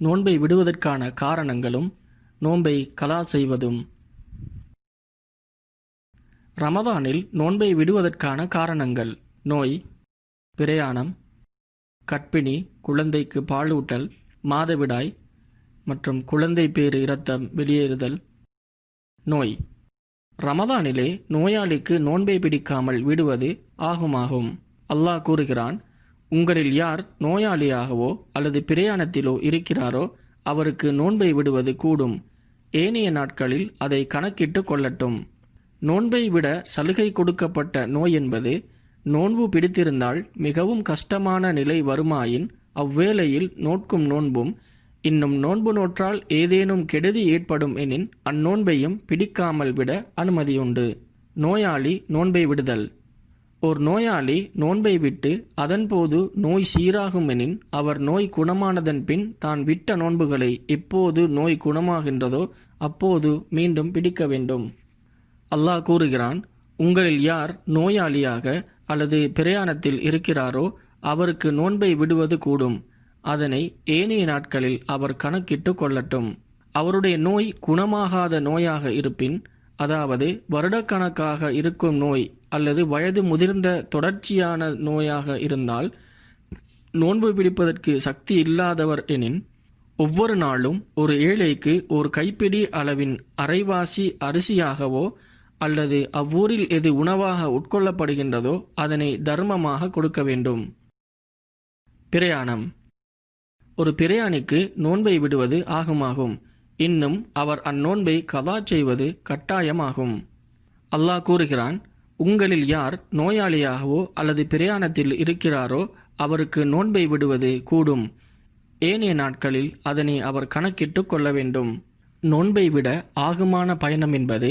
நோன்பை விடுவதற்கான காரணங்களும் நோன்பை கலா செய்வதும். ரமதானில் நோன்பை விடுவதற்கான காரணங்கள்: நோய், பிரயாணம், கர்ப்பிணி, குழந்தைக்கு பாலூட்டல், மாதவிடாய் மற்றும் குழந்தை பேறு இரத்தம் வெளியேறுதல். நோய்: ரமதானிலே நோயாளிக்கு நோன்பை பிடிக்காமல் விடுவது ஆகுமாகும். அல்லாஹ் கூறுகிறான், உங்களில் யார் நோயாளியாகவோ அல்லது பிரயாணத்திலோ இருக்கிறாரோ அவருக்கு நோன்பை விடுவது கூடும். ஏனைய நாட்களில் அதை கணக்கிட்டு கொள்ளட்டும். நோன்பை விட சலுகை கொடுக்கப்பட்ட நோய் என்பது, நோன்பு பிடித்திருந்தால் மிகவும் கஷ்டமான நிலை வருமாயின் அவ்வேளையில் நோட்கும் நோன்பும், இன்னும் நோன்பு நோற்றால் ஏதேனும் கெடுதி ஏற்படும் எனின் அந்நோன்பையும் பிடிக்காமல் விட அனுமதியுண்டு. நோயாளி நோன்பை விடுதல்: ஓர் நோயாளி நோன்பை விட்டு அதன்போது நோய் சீராகும் எனின் அவர் நோய் குணமானதன் பின் தான் விட்ட நோன்புகளை எப்போது நோய் குணமாகின்றதோ அப்போது மீண்டும் பிடிக்க வேண்டும். அல்லாஹ் கூறுகிறான், உங்களில் யார் நோயாளியாக அல்லது பிரயாணத்தில் இருக்கிறாரோ அவருக்கு நோன்பை விடுவது கூடும். அதனை ஏனைய நாட்களில் அவர் கணக்கிட்டு கொள்ளட்டும். அவருடைய நோய் குணமாகாத நோயாக இருப்பின், அதாவது வருடக்கணக்காக இருக்கும் நோய் அல்லது வயது முதிர்ந்த தொடர்ச்சியான நோயாக இருந்தால், நோன்பு பிடிப்பதற்கு சக்தி இல்லாதவர் எனின், ஒவ்வொரு நாளும் ஒரு ஏழைக்கு ஒரு கைப்பிடி அளவின் அரைவாசி அரிசியாகவோ அல்லது அவ்வூரில் எது உணவாக உட்கொள்ளப்படுகின்றதோ அதனை தர்மமாக கொடுக்க வேண்டும். பிரயாணம்: ஒரு பிரயாணிக்கு நோன்பை விடுவது ஆகுமாகும். இன்னும் அவர் அந்நோன்பை கதா செய்வது கட்டாயமாகும். அல்லாஹ் கூறுகிறான், உங்களில் யார் நோயாளியாகவோ அல்லது பிரயாணத்தில் இருக்கிறாரோ அவருக்கு நோன்பை விடுவது கூடும். ஏனைய நாட்களில் அதனை அவர் கணக்கிட்டு கொள்ள வேண்டும். நோன்பை விட ஆகுமான பயணம் என்பது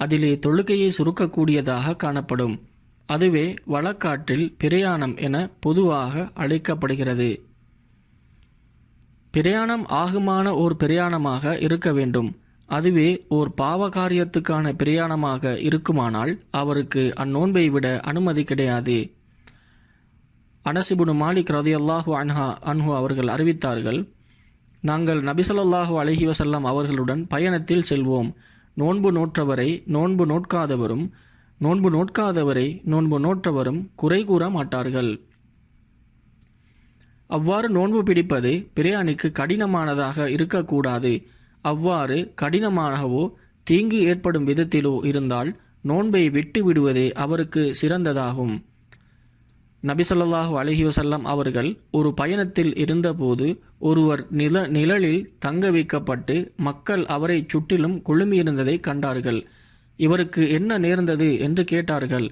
அதிலே தொழுகையை சுருக்கக்கூடியதாக காணப்படும். அதுவே வழக்காற்றில் பிரயாணம் என பொதுவாக அழைக்கப்படுகிறது. பிரயாணம் ஆகுமான ஓர் பிரயாணமாக இருக்க வேண்டும். அதுவே ஓர் பாவகாரியத்துக்கான பிரயாணமாக இருக்குமானால் அவருக்கு அந்நோன்பை விட அனுமதி கிடையாது. அனஸ் இப்னு மாலிக் ரலியல்லாஹு அன்ஹு அவர்கள் அறிவித்தார்கள், நாங்கள் நபி ஸல்லல்லாஹு அலைஹி வஸல்லம் அவர்களுடன் பயணத்தில் செல்வோம். நோன்பு நோற்றவரை நோன்பு நோட்காதவரும், நோன்பு நோட்காதவரை நோன்பு நோற்றவரும் குறை கூற மாட்டார்கள். அவ்வாறு நோன்பு பிடிப்பது பிரயாணிக்கு கடினமானதாக இருக்கக்கூடாது. அவ்வாறு கடினமாகவோ தீங்கு ஏற்படும் விதத்திலோ இருந்தால் நோன்பை விட்டு விடுவதே அவருக்கு சிறந்ததாகும். நபி ஸல்லல்லாஹு அலைஹி வஸல்லம் அவர்கள் ஒரு பயணத்தில் இருந்தபோது ஒருவர் நிழலில் தங்க வைக்கப்பட்டு மக்கள் அவரை சுற்றிலும் குழுமியிருந்ததை கண்டார்கள். இவருக்கு என்ன நேர்ந்தது என்று கேட்டார்கள்.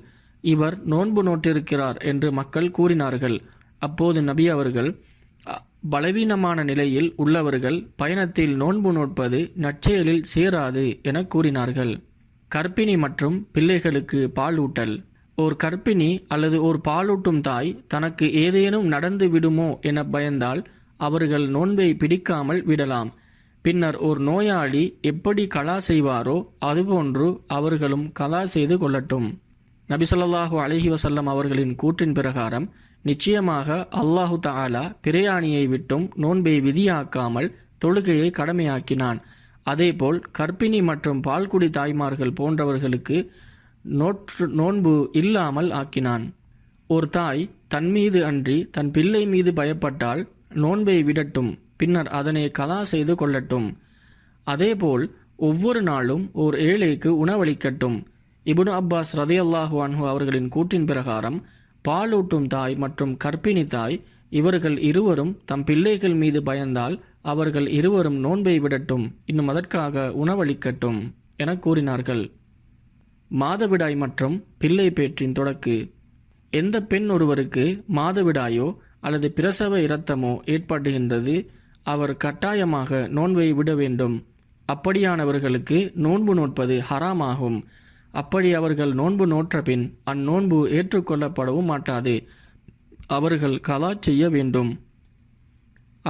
இவர் நோன்பு நோட்டிருக்கிறார் என்று மக்கள் கூறினார்கள். அப்போது நபி அவர்கள், பலவீனமான நிலையில் உள்ளவர்கள் பயணத்தில் நோன்பு நோட்பது நற்செயலில் சேராது என கூறினார்கள். கர்ப்பிணி மற்றும் பிள்ளைகளுக்கு பாலூட்டல்: ஓர் கர்ப்பிணி அல்லது ஓர் பாலூட்டும் தாய் தனக்கு ஏதேனும் நடந்து விடுமோ என பயந்தால் அவர்கள் நோன்பை பிடிக்காமல் விடலாம். பின்னர் ஓர் நோயாளி எப்படி கலா செய்வாரோ அதுபோன்று அவர்களும் கலா செய்து கொள்ளட்டும். நபி ஸல்லல்லாஹு அலைஹி வஸல்லம் அவர்களின் கூற்றின் பிரகாரம் நிச்சயமாக அல்லாஹு தஆலா பிரயாணியை விட்டும் நோன்பை விதியாக்காமல் தொழுகையை கடமையாக்கினான். அதேபோல் கர்ப்பிணி மற்றும் பால்குடி தாய்மார்கள் போன்றவர்களுக்கு நோன்பு இல்லாமல் ஆக்கினான். ஒரு தாய் தன் மீது அன்றி தன் பிள்ளை மீது பயப்பட்டால் நோன்பை விடட்டும், பின்னர் அதனை கலா செய்து கொள்ளட்டும். அதேபோல் ஒவ்வொரு நாளும் ஓர் ஏழைக்கு உணவளிக்கட்டும். இப்னு அப்பாஸ் ரலியல்லாஹு அன்ஹு அவர்களின் கூற்றின் பிரகாரம் பாலூட்டும் தாய் மற்றும் கர்ப்பிணி தாய் இவர்கள் இருவரும் தம் பிள்ளைகள் மீது பயந்தால் அவர்கள் இருவரும் நோன்பை விடட்டும், இன்னும் அதற்காக உணவளிக்கட்டும் என கூறினார்கள். மாதவிடாய் மற்றும் பிள்ளை பேற்றின் தொடக்கு: எந்த பெண் ஒருவருக்கு மாதவிடாயோ அல்லது பிரசவ இரத்தமோ ஏற்படுகின்றது அவர் கட்டாயமாக நோன்பை விட வேண்டும். அப்படியானவர்களுக்கு நோன்பு நோட்பது ஹராமாகும். அப்படி அவர்கள் நோன்பு நோற்ற பின் அந்நோன்பு ஏற்றுக்கொள்ளப்படவும் மாட்டாது. அவர்கள் கலா செய்ய வேண்டும்.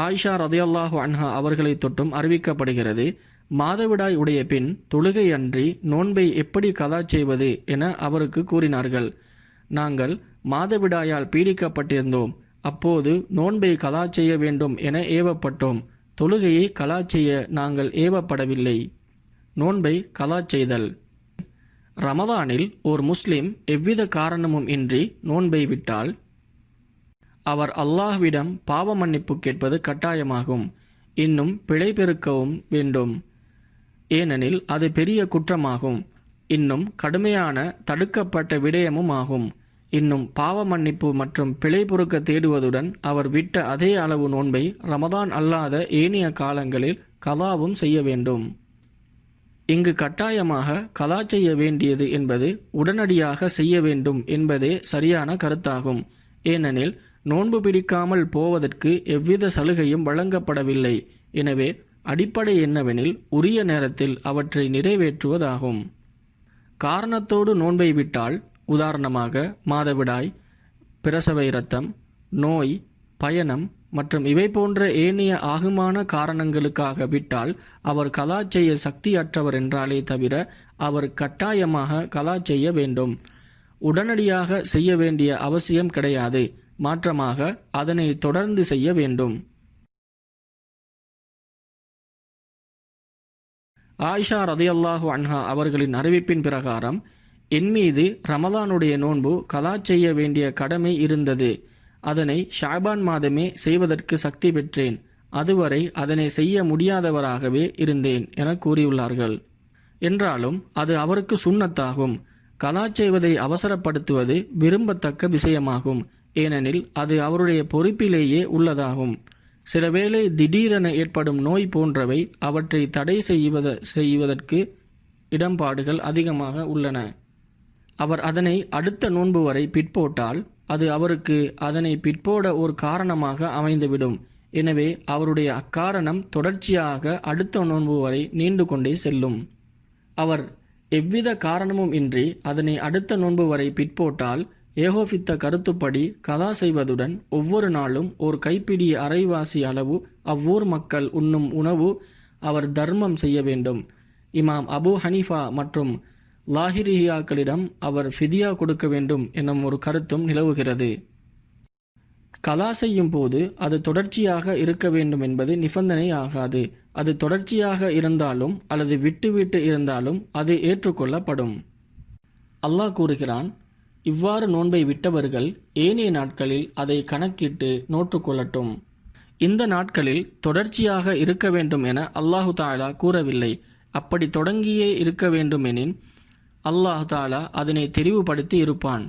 ஆயிஷா ரலியல்லாஹு அன்ஹா அவர்களை தொட்டும் அறிவிக்கப்படுகிறது, மாதவிடாய் உடைய பின் தொழுகை அன்றி நோன்பை எப்படி கலா செய்வது என அவருக்கு கூறினார்கள். நாங்கள் மாதவிடாயால் பீடிக்கப்பட்டிருந்தோம். அப்போது நோன்பை கலா செய்ய வேண்டும் என ஏவப்பட்டோம். தொழுகையை கலா செய்ய நாங்கள் ஏவப்படவில்லை. நோன்பை கலா செய்தல். ரமதானில் ஒரு முஸ்லிம் எவ்வித காரணமும் இன்றி நோன்பை விட்டால் அவர் அல்லாஹ்விடம் பாவ மன்னிப்பு கேட்பது கட்டாயமாகும். இன்னும் பிழை பெருக்கவும் வேண்டும், ஏனெனில் அது பெரிய குற்றமாகும். இன்னும் கடுமையான தடுக்கப்பட்ட விடயமும் ஆகும். இன்னும் பாவ மன்னிப்பு மற்றும் பிழை பொறுக்க தேடுவதுடன் அவர் விட்ட அதே அளவு நோன்பை ரமதான் அல்லாத ஏனைய காலங்களில் கலாவும் செய்ய வேண்டும். இங்கு கட்டாயமாக கலா செய்ய வேண்டியது என்பது உடனடியாக செய்ய வேண்டும் என்பதே சரியான கருத்தாகும். ஏனெனில் நோன்பு பிடிக்காமல் போவதற்கு எவ்வித சலுகையும் வழங்கப்படவில்லை. எனவே அடிப்படை என்னவெனில் உரிய நேரத்தில் அவற்றை நிறைவேற்றுவதாகும். காரணத்தோடு நோன்பை விட்டால், உதாரணமாக மாதவிடாய், பிரசவ இரத்தம், நோய், பயணம் மற்றும் இவை போன்ற ஏனைய ஆகுமான காரணங்களுக்காக விட்டால் அவர் கலா செய்ய சக்தியற்றவர் என்றாலே தவிர அவர் கட்டாயமாக கலா செய்ய வேண்டும். உடனடியாக செய்ய வேண்டிய அவசியம் கிடையாது. மாற்றமாக அதனை தொடர்ந்து செய்ய வேண்டும். ஆயிஷா ரதியல்லாஹு அன்ஹா அவர்களின் அறிவிப்பின் பிரகாரம், என் மீது ரமலானுடைய நோன்பு கலா செய்ய வேண்டிய கடமை இருந்தது. அதனை ஷாபான் மாதமே செய்வதற்கு சக்தி பெற்றேன். அதுவரை அதனை செய்ய முடியாதவராகவே இருந்தேன் என கூறியுள்ளார்கள். என்றாலும் அது அவருக்கு சுன்னத்தாகும். கலா செய்வதை அவசரப்படுத்துவது விரும்பத்தக்க விஷயமாகும். ஏனெனில் அது அவருடைய பொறுப்பிலேயே உள்ளதாகும். சிலவேளை திடீரென ஏற்படும் நோய் போன்றவை அவற்றை தடை செய்வதற்கு இடம்பாடுகள் அதிகமாக உள்ளன. அவர் அதனை அடுத்த நோன்பு வரை பிற்போட்டால் அது அவருக்கு அதனை பிற்போட ஒரு காரணமாக அமைந்துவிடும். எனவே அவருடைய அக்காரணம் தொடர்ச்சியாக அடுத்த நோன்பு வரை நீண்டு கொண்டே செல்லும். அவர் எவ்வித காரணமும் இன்றி அதனை அடுத்த நோன்பு வரை பிற்போட்டால் ஏகோபித்த கருத்துப்படி கலா செய்வதுடன் ஒவ்வொரு நாளும் ஒரு கைப்பிடி அரைவாசி அளவு அவ்வூர் மக்கள் உண்ணும் உணவு அவர் தர்மம் செய்ய வேண்டும். இமாம் அபு ஹனீஃபா மற்றும் லாஹிரியாக்களிடம் அவர் ஃபிதியா கொடுக்க வேண்டும் எனும் ஒரு கருத்தும் நிலவுகிறது. கலா செய்யும் போது அது தொடர்ச்சியாக இருக்க வேண்டும் என்பது நிபந்தனை ஆகாது. அது தொடர்ச்சியாக இருந்தாலும் அல்லது விட்டு இருந்தாலும் அது ஏற்றுக்கொள்ளப்படும். அல்லாஹ் கூறுகிறான், இவ்வாறு நோன்பை விட்டவர்கள் ஏனைய நாட்களில் அதை கணக்கிட்டு நோற்றுக்கொள்ளட்டும். இந்த நாட்களில் தொடர்ச்சியாக இருக்க வேண்டும் என அல்லாஹு தாலா கூறவில்லை. அப்படி தொடங்கியே இருக்க வேண்டுமெனின் அல்லாஹ் தாலா அதனை தெரிவுபடுத்தி இருப்பான்.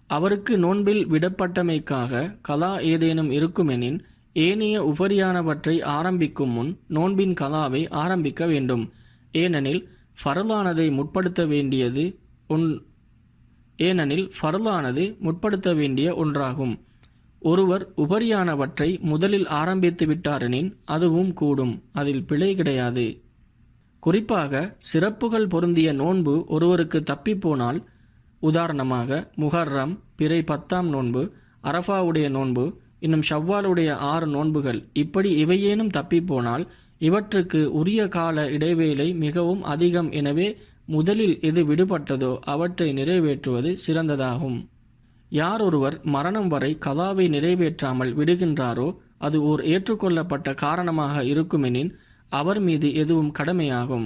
அவருக்கு நோன்பில் விடப்பட்டமைக்காக கலா ஏதேனும் இருக்குமெனின் ஏனைய உபரியானவற்றை ஆரம்பிக்கும் முன் நோன்பின் கலாவை ஆரம்பிக்க வேண்டும். ஏனெனில் ஃபர்லானதை முற்படுத்த வேண்டிய ஒன்றாகும். ஒருவர் உபரியானவற்றை முதலில் ஆரம்பித்து விட்டாரெனின் அதுவும் கூடும். அதில் பிழை கிடையாது. குறிப்பாக சிறப்புகள் பொருந்திய நோன்பு ஒருவருக்கு தப்பிப்போனால், உதாரணமாக முஹர்ரம், பிறை 10ஆம் நோன்பு, அரஃபாவுடைய நோன்பு, இன்னும் ஷவ்வாலுடைய 6 நோன்புகள், இப்படி இவையேனும் தப்பிப்போனால் இவற்றுக்கு உரிய கால இடைவேளை மிகவும் அதிகம். எனவே முதலில் எது விடுபட்டதோ அவற்றை நிறைவேற்றுவது சிறந்ததாகும். யார் ஒருவர் மரணம் வரை கலாவை நிறைவேற்றாமல் விடுகின்றாரோ அது ஓர் ஏற்றுக்கொள்ளப்பட்ட காரணமாக இருக்குமெனின் அவர் மீது எதுவும் கடமையாகும்.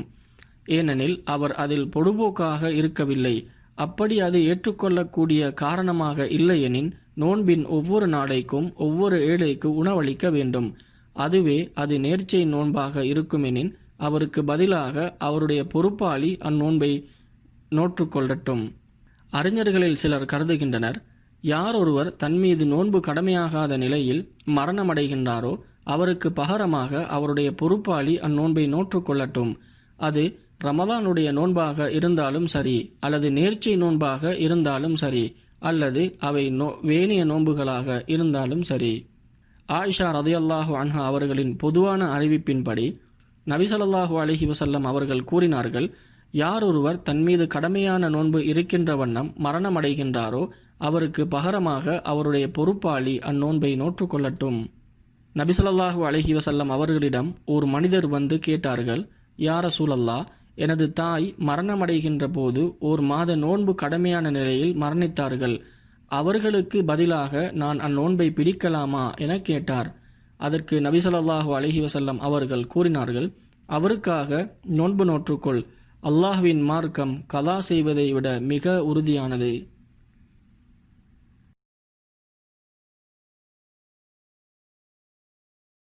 ஏனெனில் அவர் அதில் பொடுபோக்காக இருக்கவில்லை. அப்படி அது ஏற்றுக்கொள்ளக்கூடிய காரணமாக இல்லையெனின் நோன்பின் ஒவ்வொரு நாளைக்கும் ஒவ்வொரு ஏழைக்கு உணவளிக்க வேண்டும். அதுவே அது நேர்ச்சை நோன்பாக இருக்குமெனின் அவருக்கு பதிலாக அவருடைய பொறுப்பாளி அந்நோன்பை நோற்றுக்கொள்ளட்டும். அறிஞர்களில் சிலர் கருதுகின்றனர், யார் ஒருவர் தன்மீது நோன்பு கடமையாகாத நிலையில் மரணமடைகின்றாரோ அவருக்கு பகரமாக அவருடைய பொறுப்பாளி அந்நோன்பை நோற்றுக்கொள்ளட்டும். அது ரமலானுடைய நோன்பாக இருந்தாலும் சரி, அல்லது நேர்ச்சை நோன்பாக இருந்தாலும் சரி, அல்லது அவை வேணிய நோன்புகளாக இருந்தாலும் சரி. ஆயிஷா ரதியல்லாஹு அன்ஹா அவர்களின் பொதுவான அறிவிப்பின்படி நபி ஸல்லல்லாஹு அலைஹி வஸல்லம் அவர்கள் கூறினார்கள், யார் ஒருவர் தன்மீது கடமையான நோன்பு இருக்கின்ற வண்ணம் மரணமடைகின்றாரோ அவருக்கு பகரமாக அவருடைய பொறுப்பாளி அந்நோன்பை நோற்றுக்கொள்ளட்டும். நபி ஸல்லல்லாஹு அலைஹி வஸல்லம் அவர்களிடம் ஒரு மனிதர் வந்து கேட்டார்கள், யா ரசூலல்லாஹ், எனது தாய் மரணமடைகின்ற போது ஓர் மாத நோன்பு கடமையான நிலையில் மரணித்தார்கள். அவர்களுக்கு பதிலாக நான் அந்நோன்பை பிடிக்கலாமா என கேட்டார். அதற்கு நபி ஸல்லல்லாஹு அலைஹி வஸல்லம் அவர்கள் கூறினார்கள், அவருக்காக நோன்பு நோற்றுக்கொள், அல்லாஹ்வின் மார்க்கம் கலா செய்வதை விட மிக உறுதியானது.